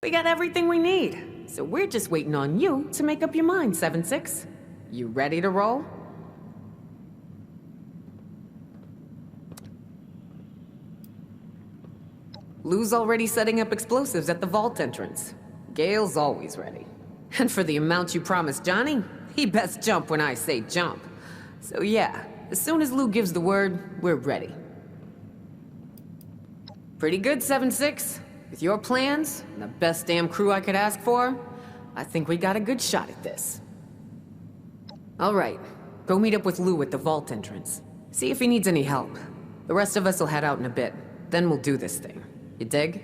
We got everything we need, so we're just waiting on you to make up your mind, 7-6. You ready to roll? Lou's already setting up explosives at the vault entrance. Gale's always ready. And for the amount you promised Johnny, he best jump when I say jump. So yeah, as soon as Lou gives the word, we're ready. Pretty good, 7-6. With your plans, and the best damn crew I could ask for, I think we got a good shot at this. All right, go meet up with Lou at the vault entrance. See if he needs any help. The rest of us will head out in a bit. Then we'll do this thing. You dig?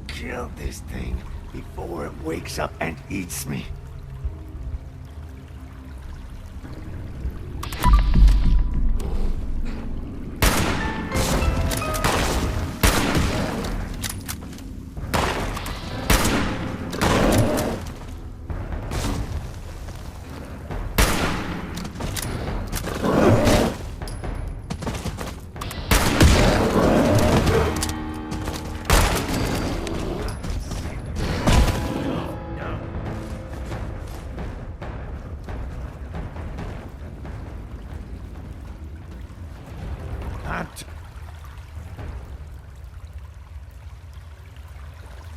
Kill this thing before it wakes up and eats me.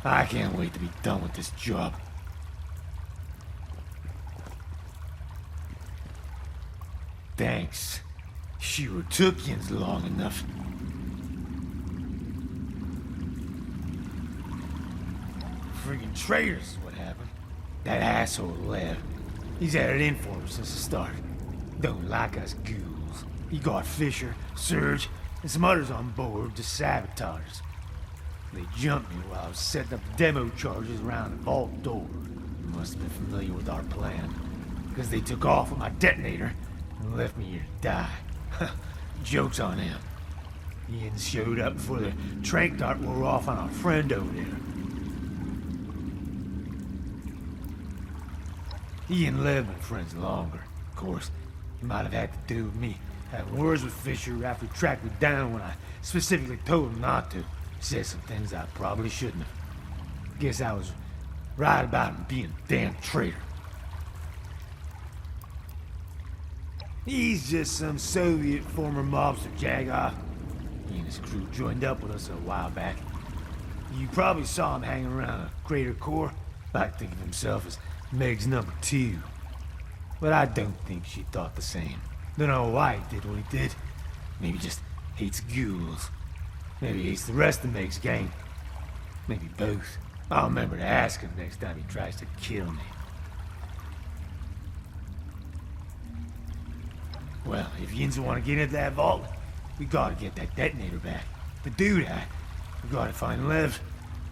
I can't wait to be done with this job. Thanks. Sure took yins long enough. Friggin' traitors is what happened. That asshole left. He's had it in for us since the start. Don't like us ghouls. He got Fisher, Surge, and some others on board to sabotage us. They jumped me while I was setting up demo charges around the vault door. Must have been familiar with our plan, because they took off with my detonator and left me here to die. Joke's on them. Ian showed up before the trank dart wore off on our friend over there. Ian lived with friends longer. Of course, he might have had to do with me having words with Fisher after he tracked me down when I specifically told him not to. Said some things I probably shouldn't have. Guess I was right about him being a damn traitor. He's just some Soviet former mobster jagoff. He and his crew joined up with us a while back. You probably saw him hanging around a crater core. Might think of himself as Meg's number 2. But I don't think she thought the same. Don't know why he did what he did. Maybe just hates ghouls. Maybe he hates the rest of Meg's gang. Maybe both. I'll remember to ask him next time he tries to kill me. Well, if Yinza want to get into that vault, we gotta get that detonator back. To do that, we gotta find Lev.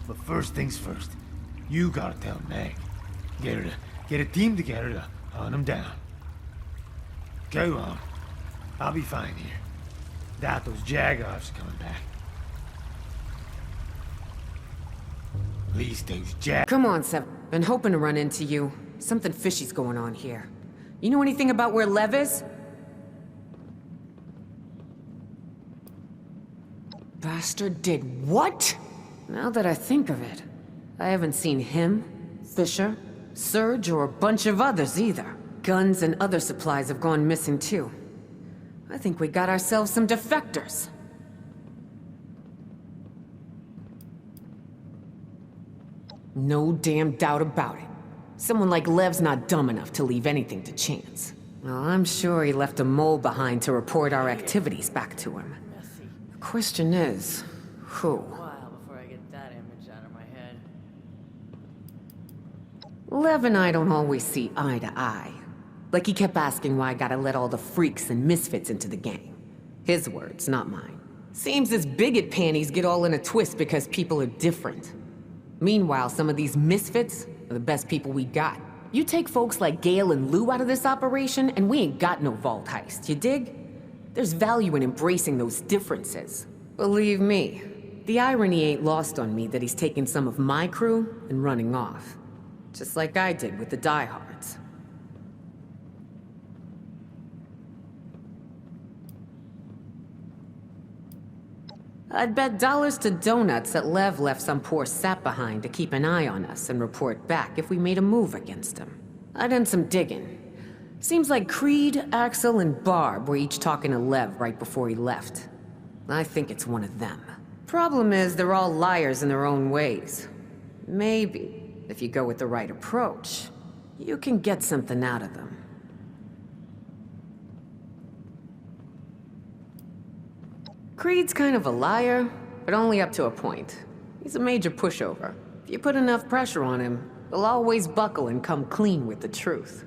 But first things first, you gotta tell Meg. Get her to get a team together to hunt him down. Go on. I'll be fine here. Doubt those jagoffs are coming back. At least those Come on, Sev. Been hoping to run into you. Something fishy's going on here. You know anything about where Lev is? Bastard did what? Now that I think of it, I haven't seen him, Fisher, Surge, or a bunch of others either. Guns and other supplies have gone missing too. I think we got ourselves some defectors. No damn doubt about it. Someone like Lev's not dumb enough to leave anything to chance. Well, I'm sure he left a mole behind to report our activities back to him. The question is, who? Before I get that image out of my head. Lev and I don't always see eye to eye. Like he kept asking why I gotta let all the freaks and misfits into the gang. His words, not mine. Seems his bigot panties get all in a twist because people are different. Meanwhile, some of these misfits are the best people we got. You take folks like Gale and Lou out of this operation, and we ain't got no vault heist, you dig? There's value in embracing those differences. Believe me, the irony ain't lost on me that he's taking some of my crew and running off. Just like I did with the diehards. I'd bet dollars to donuts that Lev left some poor sap behind to keep an eye on us and report back if we made a move against him. I done some digging. Seems like Creed, Axel, and Barb were each talking to Lev right before he left. I think it's one of them. Problem is, they're all liars in their own ways. Maybe, if you go with the right approach, you can get something out of them. Creed's kind of a liar, but only up to a point. He's a major pushover. If you put enough pressure on him, he'll always buckle and come clean with the truth.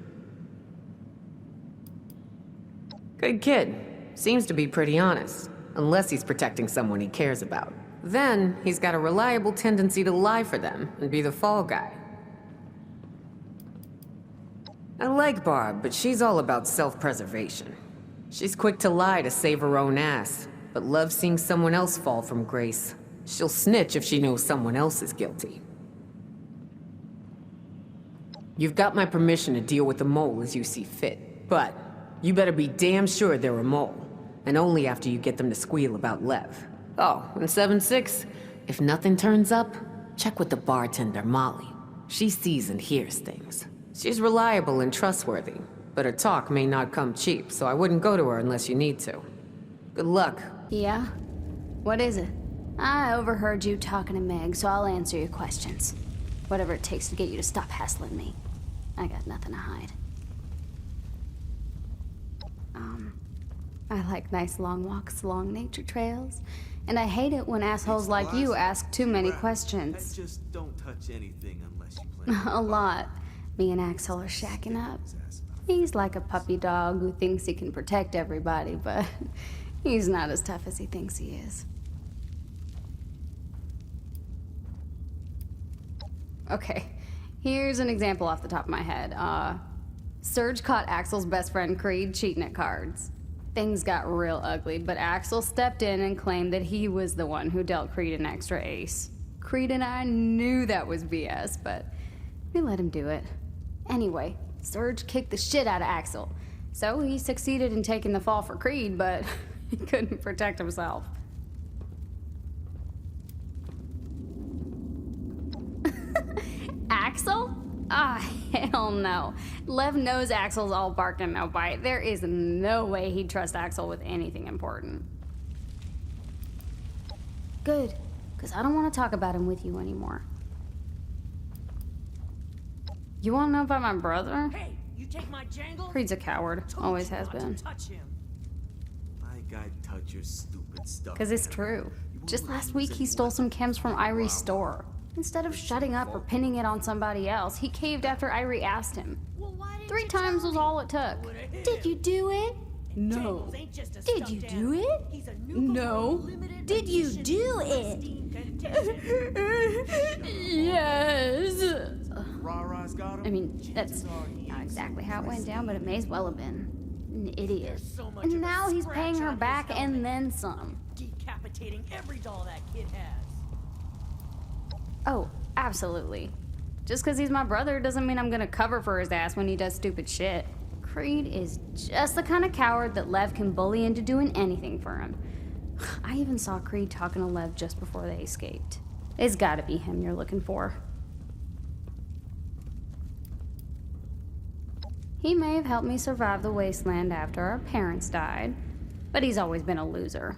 Good kid. Seems to be pretty honest, unless he's protecting someone he cares about. Then, he's got a reliable tendency to lie for them and be the fall guy. I like Barb, but she's all about self-preservation. She's quick to lie to save her own ass, but loves seeing someone else fall from grace. She'll snitch if she knows someone else is guilty. You've got my permission to deal with the mole as you see fit, but you better be damn sure they're a mole, and only after you get them to squeal about Lev. Oh, and 7-6, if nothing turns up, check with the bartender, Molly. She sees and hears things. She's reliable and trustworthy, but her talk may not come cheap, so I wouldn't go to her unless you need to. Good luck. Yeah? What is it? I overheard you talking to Meg, so I'll answer your questions. Whatever it takes to get you to stop hassling me. I got nothing to hide. I like nice long walks along nature trails, and I hate it when assholes like you ask too many questions. Just don't touch anything unless you plan. A lot. Me and Axel are shacking up. He's like a puppy dog who thinks he can protect everybody, but he's not as tough as he thinks he is. Okay, here's an example off the top of my head. Serge caught Axel's best friend Creed cheating at cards. Things got real ugly, but Axel stepped in and claimed that he was the one who dealt Creed an extra ace. Creed and I knew that was BS, but we let him do it. Anyway, Serge kicked the shit out of Axel. So he succeeded in taking the fall for Creed, but he couldn't protect himself. Axel? Ah, hell no. Lev knows Axel's all bark and no bite. There is no way he'd trust Axel with anything important. Good, because I don't want to talk about him with you anymore. You want to know about my brother? Hey, you take my jangle? Creed's a coward. Always has been. Touch him. My guy, touch your stupid stuff. Because it's true. Just last week, he stole some chems from Irie's store. Instead of shutting up or pinning it on somebody else, he caved after Irie asked him. Well, why didn't 3 you times tell was me? all it took. Did you do it? No. Jangles ain't just a Did you stuffed do animal. it? He's a new No. limited Did you edition do it? pristine condition. Yes. Rah-rah's got him. I mean, that's not exactly how it went down, but it may as well have been. An idiot. There's so much of And a now he's scratch paying her on his back helmet. and then some. Decapitating every doll that kid has. Oh, absolutely. Just because he's my brother doesn't mean I'm gonna cover for his ass when he does stupid shit. Creed is just the kind of coward that Lev can bully into doing anything for him. I even saw Creed talking to Lev just before they escaped. It's gotta be him you're looking for. He may have helped me survive the wasteland after our parents died, but he's always been a loser.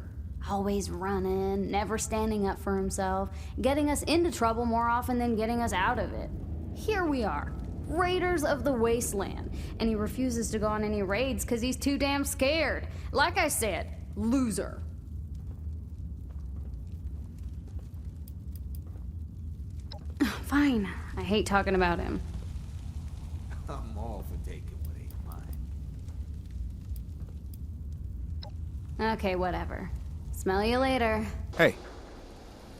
Always running, never standing up for himself, getting us into trouble more often than getting us out of it. Here we are, raiders of the wasteland, and he refuses to go on any raids because he's too damn scared. Like I said, loser. Fine, I hate talking about him. I'm all for taking what ain't mine. Okay, whatever. Smell you later. Hey,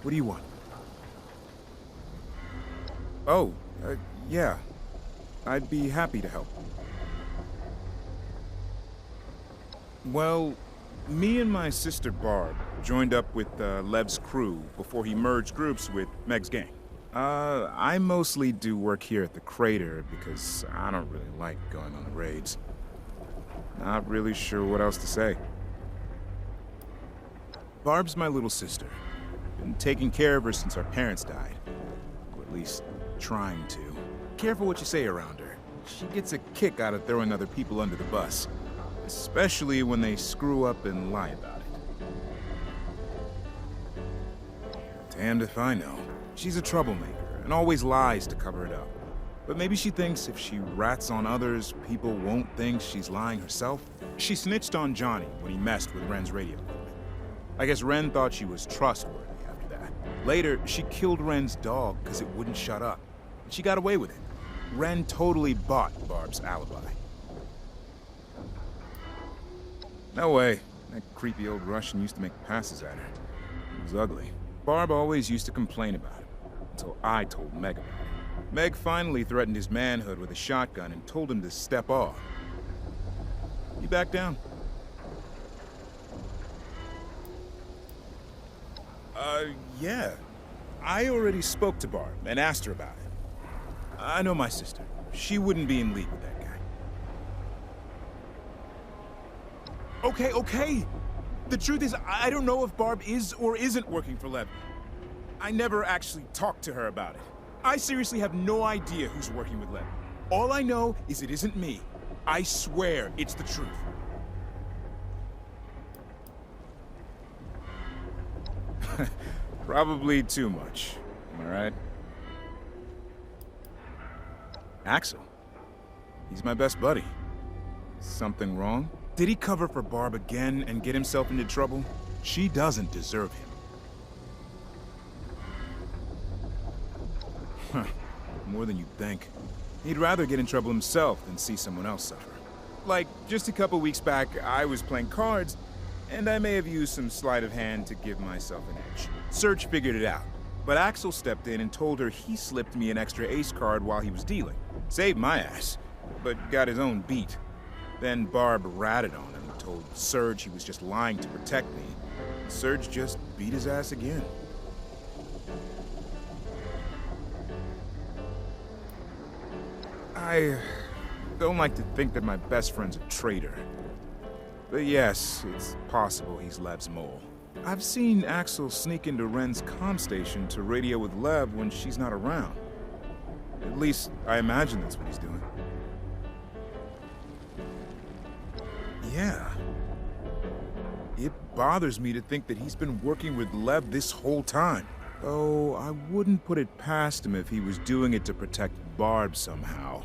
what do you want? Oh, yeah. I'd be happy to help. Well, me and my sister Barb joined up with Lev's crew before he merged groups with Meg's gang. I mostly do work here at the crater because I don't really like going on the raids. Not really sure what else to say. Barb's my little sister. Been taking care of her since our parents died. Or at least trying to. Careful what you say around her. She gets a kick out of throwing other people under the bus. Especially when they screw up and lie about it. Damned if I know. She's a troublemaker and always lies to cover it up. But maybe she thinks if she rats on others, people won't think she's lying herself. She snitched on Johnny when he messed with Ren's radio equipment. I guess Ren thought she was trustworthy after that. Later, she killed Ren's dog because it wouldn't shut up. She got away with it. Ren totally bought Barb's alibi. No way. That creepy old Russian used to make passes at her. It was ugly. Barb always used to complain about it, until I told Meg about it. Meg finally threatened his manhood with a shotgun and told him to step off. He backed down. Yeah. I already spoke to Barb and asked her about it. I know my sister. She wouldn't be in league with that guy. Okay. The truth is, I don't know if Barb is or isn't working for Lev. I never actually talked to her about it. I seriously have no idea who's working with Lev. All I know is it isn't me. I swear it's the truth. Probably too much. Am I right? Axel. He's my best buddy. Something wrong? Did he cover for Barb again and get himself into trouble? She doesn't deserve him. Huh. More than you'd think. He'd rather get in trouble himself than see someone else suffer. Like, just a couple weeks back, I was playing cards, and I may have used some sleight of hand to give myself an edge. Serge figured it out, but Axel stepped in and told her he slipped me an extra ace card while he was dealing. Saved my ass, but got his own beat. Then Barb ratted on him and told Serge he was just lying to protect me. Serge just beat his ass again. I don't like to think that my best friend's a traitor. But yes, it's possible he's Lev's mole. I've seen Axel sneak into Ren's comm station to radio with Lev when she's not around. At least, I imagine that's what he's doing. Yeah. It bothers me to think that he's been working with Lev this whole time. Though I wouldn't put it past him if he was doing it to protect Barb somehow.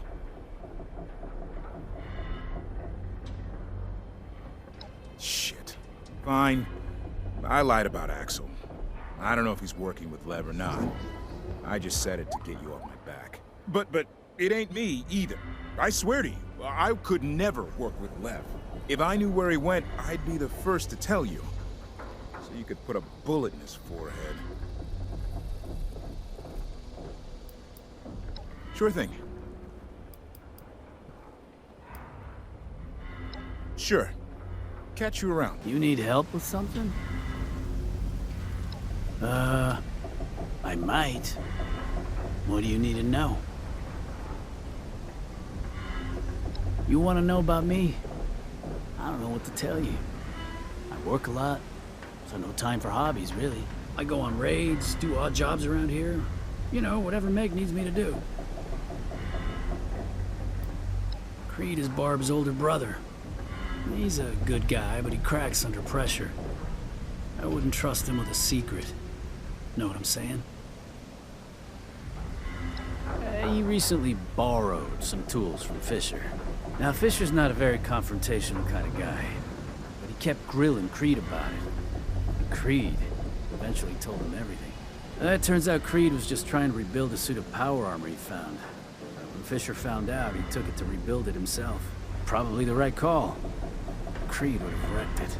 Shit. Fine. I lied about Axel. I don't know if he's working with Lev or not. I just said it to get you off my back. But it ain't me either. I swear to you, I could never work with Lev. If I knew where he went, I'd be the first to tell you. So you could put a bullet in his forehead. Sure thing. Sure. Catch you around. You need help with something? I might. What do you need to know? You want to know about me? I don't know what to tell you. I work a lot, so no time for hobbies, really. I go on raids, do odd jobs around here. You know, whatever Meg needs me to do. Creed is Barb's older brother. He's a good guy, but he cracks under pressure. I I wouldn't trust him with a secret. Know what I'm saying? He recently borrowed some tools from Fisher. Now, Fisher's not a very confrontational kind of guy, but he kept grilling Creed about it. And Creed eventually told him everything. It turns out Creed was just trying to rebuild a suit of power armor he found. When Fisher found out, he took it to rebuild it himself. Probably the right call. Creed would have wrecked it.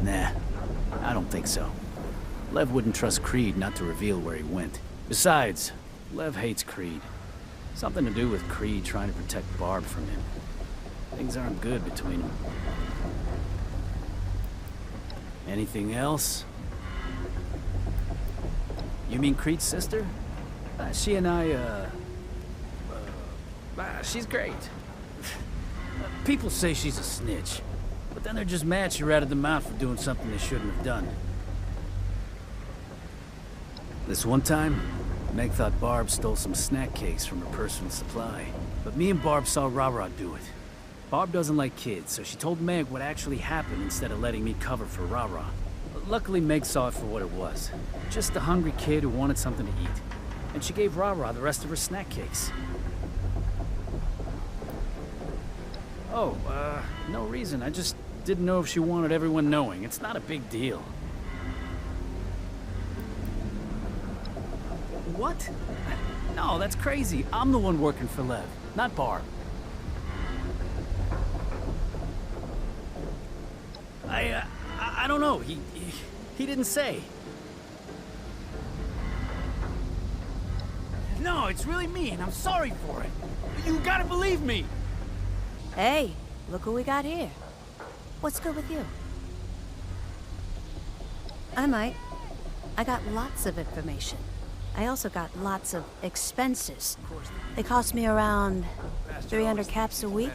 Nah, I don't think so. Lev wouldn't trust Creed not to reveal where he went. Besides, Lev hates Creed. Something to do with Creed trying to protect Barb from him. Things aren't good between them. Anything else? You mean Creed's sister? She and I, she's great. People say she's a snitch, but then they're just mad she ratted them out for doing something they shouldn't have done. This one time, Meg thought Barb stole some snack cakes from her personal supply. But me and Barb saw Rara do it. Barb doesn't like kids, so she told Meg what actually happened instead of letting me cover for Rara. Luckily, Meg saw it for what it was. Just a hungry kid who wanted something to eat. And she gave Rara the rest of her snack cakes. Oh, no reason. I just didn't know if she wanted everyone knowing. It's not a big deal. What? No, that's crazy. I'm the one working for Lev, not Barb. I don't know. He didn't say. No, it's really me, and I'm sorry for it. You gotta believe me. Hey, look who we got here. What's good with you? I might. I got lots of information. I also got lots of expenses. They cost me around 300 caps a week.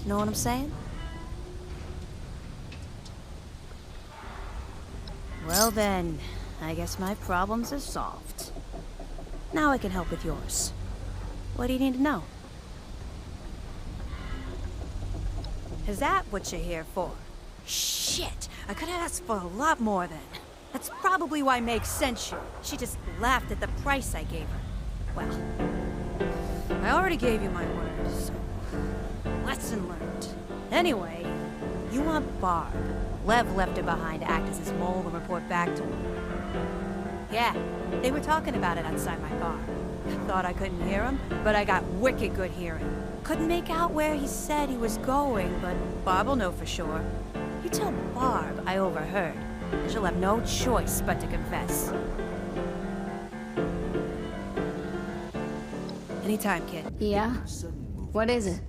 Know what I'm saying? Well then, I guess my problems are solved. Now I can help with yours. What do you need to know? Is that what you're here for? Shit! I could have asked for a lot more then. That's probably why Meg sent you. She just laughed at the price I gave her. Well, I already gave you my word, so... lesson learned. Anyway, you want Barb. Lev left her behind to act as his mole and report back to him. Yeah, they were talking about it outside my bar. Thought I couldn't hear him, but I got wicked good hearing. Couldn't make out where he said he was going, but Barb will know for sure. You tell Barb I overheard. She'll have no choice but to confess. Anytime, kid. Yeah? What is it?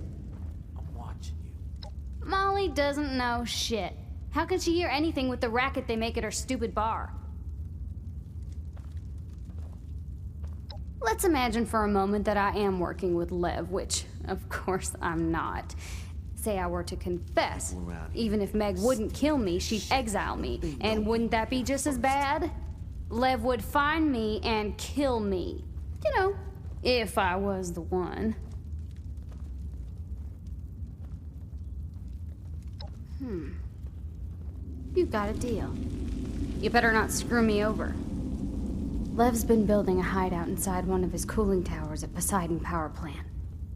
I'm watching you. Molly doesn't know shit. How can she hear anything with the racket they make at her stupid bar? Let's imagine for a moment that I am working with Lev, which, of course, I'm not. Say I were to confess. Even if Meg wouldn't kill me, she'd exile me. And wouldn't that be just as bad? Lev would find me and kill me. You know, if I was the one. You've got a deal. You better not screw me over. Lev's been building a hideout inside one of his cooling towers at Poseidon Power Plant.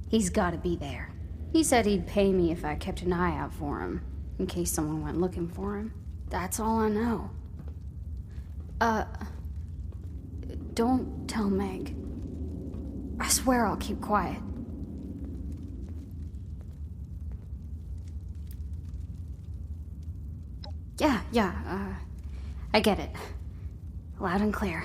He's gotta be there. He said he'd pay me if I kept an eye out for him, in case someone went looking for him. That's all I know. Don't tell Meg. I swear I'll keep quiet. Yeah, I get it. Loud and clear.